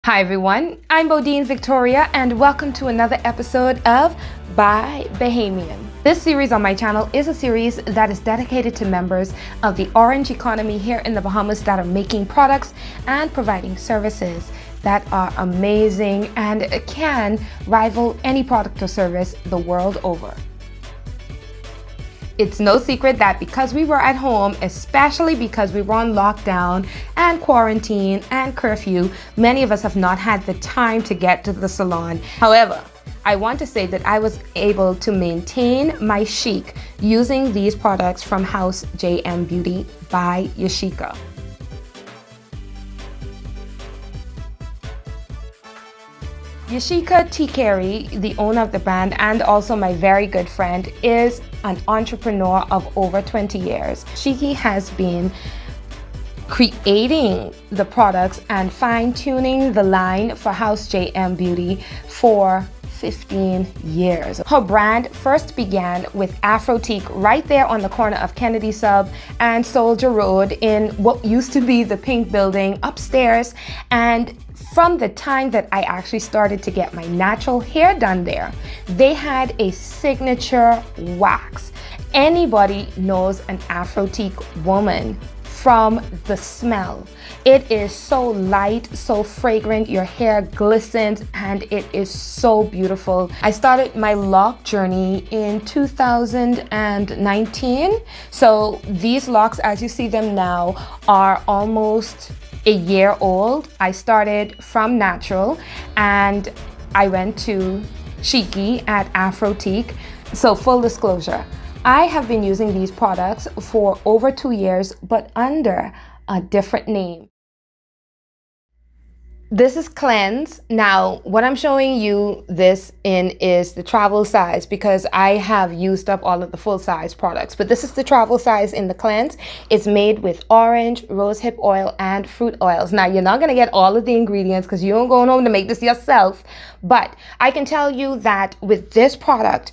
Hi everyone, I'm Bodine Victoria and welcome to another episode of by Bahamian. This series on my channel is a series that is dedicated to members of the orange economy here in the Bahamas that are making products and providing services that are amazing and can rival any product or service the world over. It's no secret that because we were at home, especially because we were on lockdown and quarantine and curfew, many of us have not had the time to get to the salon. However, I want to say that I was able to maintain my chic using these products from Haus J M Beauty by Yashica. Yashica Carey, the owner of the brand and also my very good friend, is an entrepreneur of over 20 years. She has been creating the products and fine-tuning the line for Haus J M Beauty for 15 years. Her brand first began with Afrotique right there on the corner of Kennedy Sub and Soldier Road in what used to be the Pink Building upstairs. And from the time that I actually started to get my natural hair done there, they had a signature wax. Anybody knows an Afrotique woman from the smell. It is so light, so fragrant, your hair glistens, and it is so beautiful. I started my lock journey in 2019. So these locks, as you see them now, are almost a year old. I started from natural and I went to cheeky at Afrotique. So full disclosure, I have been using these products for over 2 years, but under a different name. This is Cleanse. Now, what I'm showing you this in is the travel size because I have used up all of the full size products, but this is the travel size in the Cleanse. It's made with orange, rosehip oil, and fruit oils. Now, you're not gonna get all of the ingredients because you don't go home to make this yourself, but I can tell you that with this product,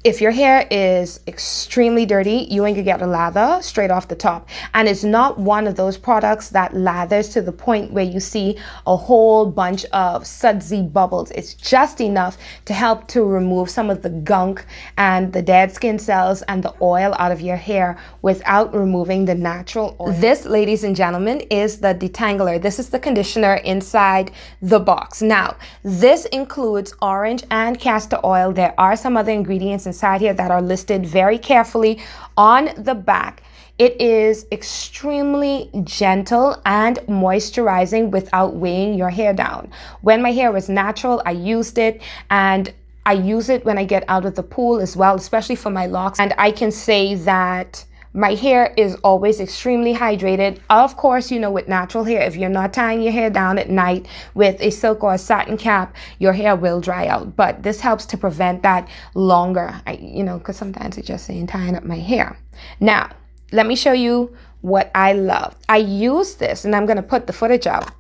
if your hair is extremely dirty, you ain't gonna get a lather straight off the top. And it's not one of those products that lathers to the point where you see a whole bunch of sudsy bubbles. It's just enough to help to remove some of the gunk and the dead skin cells and the oil out of your hair without removing the natural oil. This, ladies and gentlemen, is the detangler. This is the conditioner inside the box. Now, this includes orange and castor oil. There are some other ingredients inside here that are listed very carefully on the back. It is extremely gentle and moisturizing without weighing your hair down. When my hair was natural, I used it, and I use it when I get out of the pool as well, especially for my locks. And I can say that my hair is always extremely hydrated. Of course, you know, with natural hair, if you're not tying your hair down at night with a silk or a satin cap, your hair will dry out. But this helps to prevent that longer, because sometimes it's just saying tying up my hair. Now, let me show you what I love. I use this, and I'm going to put the footage up.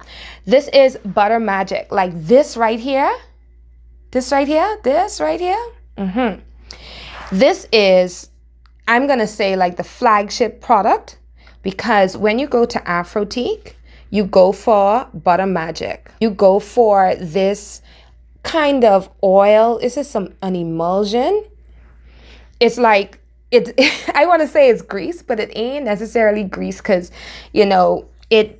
This is Butter Magic, like this right here. This right here. This right here. This is, I'm going to say, like the flagship product, because when you go to Afrotique, you go for Butter Magic. You go for this kind of oil. This is an emulsion. It's like, I want to say it's grease, but it ain't necessarily grease because, it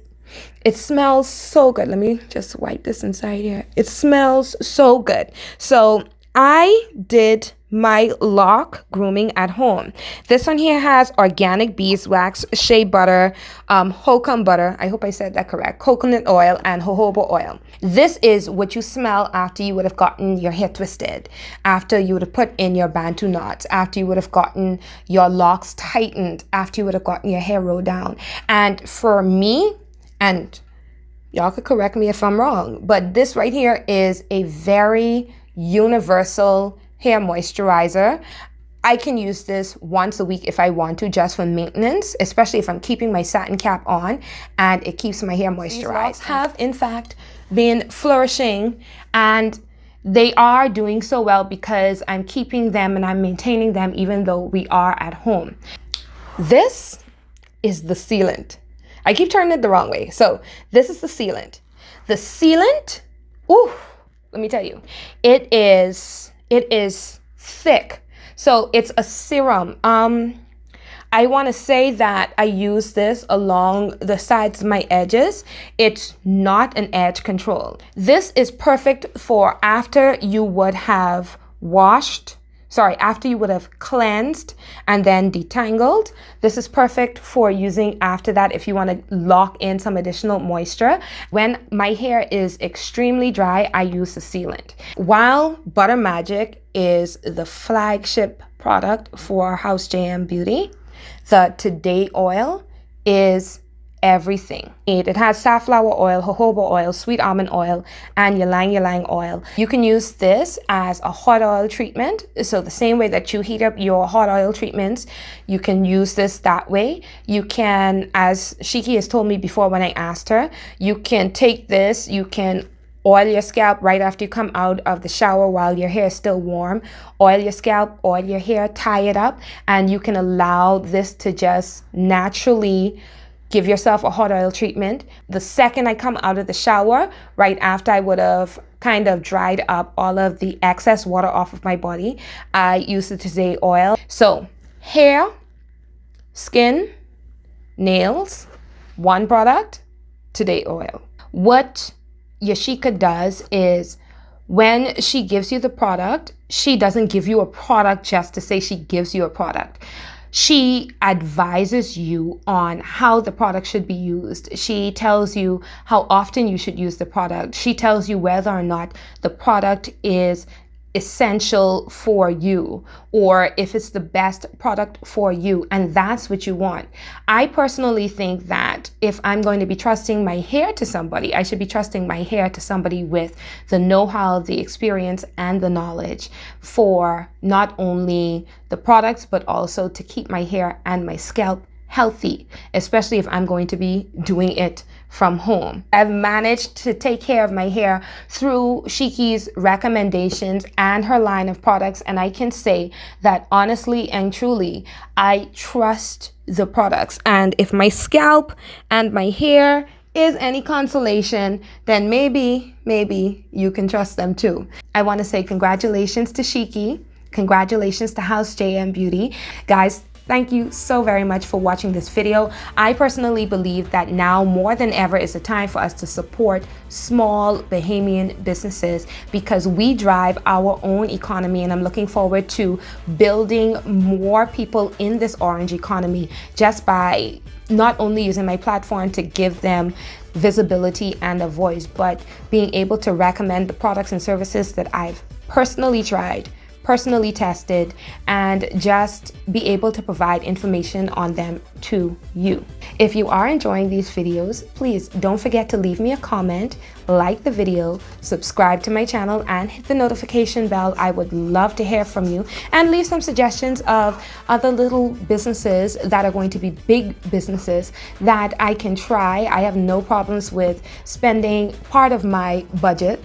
smells so good. Let me just wipe this inside here. It smells so good. So I did my lock grooming at home. This one here has organic beeswax, shea butter, hokum butter, I hope I said that correct, coconut oil, and jojoba oil. This is what you smell after you would have gotten your hair twisted, after you would have put in your bantu knots, after you would have gotten your locks tightened, after you would have gotten your hair rolled down. And for me, and y'all could correct me if I'm wrong, but this right here is a very universal hair moisturizer. I can use this once a week if I want to, just for maintenance, especially if I'm keeping my satin cap on, and it keeps my hair moisturized. These locks have in fact been flourishing, and they are doing so well because I'm keeping them and I'm maintaining them even though we are at home. This is the sealant. I keep turning it the wrong way. So this is the sealant. The sealant, ooh, let me tell you, it is thick. So it's a serum. I want to say that I use this along the sides of my edges. It's not an edge control. This is perfect for after you would have after you would have cleansed and then detangled. This is perfect for using after that if you want to lock in some additional moisture. When my hair is extremely dry, I use the sealant. While Butter Magic is the flagship product for Haus J M Beauty, the Today oil is everything. It has safflower oil, jojoba oil, sweet almond oil, and ylang ylang oil. You can use this as a hot oil treatment. So the same way that you heat up your hot oil treatments, you can use this that way. You can, as Shiki has told me before when I asked her, you can take this, you can oil your scalp right after you come out of the shower while your hair is still warm. Oil your scalp, oil your hair, tie it up, and you can allow this to just naturally give yourself a hot oil treatment. The second I come out of the shower, right after I would have kind of dried up all of the excess water off of my body, I use the Today oil. So hair, skin, nails, one product, Today oil. What Yashica does is when she gives you the product, she doesn't give you a product just to say she gives you a product. She advises you on how the product should be used. She tells you how often you should use the product. She tells you whether or not the product is essential for you or if it's the best product for you, and that's what you want. I personally think that if I'm going to be trusting my hair to somebody, I should be trusting my hair to somebody with the know-how, the experience, and the knowledge for not only the products but also to keep my hair and my scalp healthy, especially if I'm going to be doing it from home. I've managed to take care of my hair through Shiki's recommendations and her line of products, and I can say that honestly and truly, I trust the products. And if my scalp and my hair is any consolation, then maybe you can trust them too. I want to say congratulations to Shiki. Congratulations to Haus J M Beauty. Guys, thank you so very much for watching this video. I personally believe that now more than ever is the time for us to support small Bahamian businesses because we drive our own economy, and I'm looking forward to building more people in this orange economy just by not only using my platform to give them visibility and a voice, but being able to recommend the products and services that I've personally tried, personally tested, and just be able to provide information on them to you. If you are enjoying these videos, please don't forget to leave me a comment, like the video, subscribe to my channel, and hit the notification bell. I would love to hear from you, and leave some suggestions of other little businesses that are going to be big businesses that I can try. I have no problems with spending part of my budget.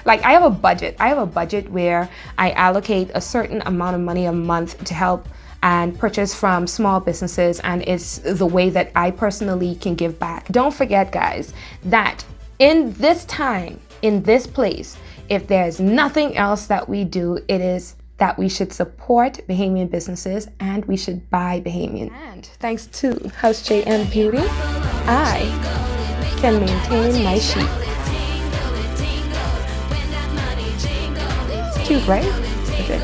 Like I have a budget where I allocate a certain amount of money a month to help and purchase from small businesses, and it's the way that I personally can give back. Don't forget, guys, that in this time, in this place, if there's nothing else that we do, it is that we should support Bahamian businesses and we should buy Bahamian. And thanks to Haus J M Beauty, I can maintain my sheep. Cute, right? Okay.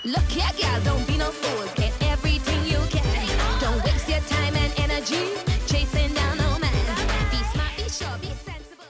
Look here, girl, don't be no fool. Get everything you can. Don't waste your time and energy.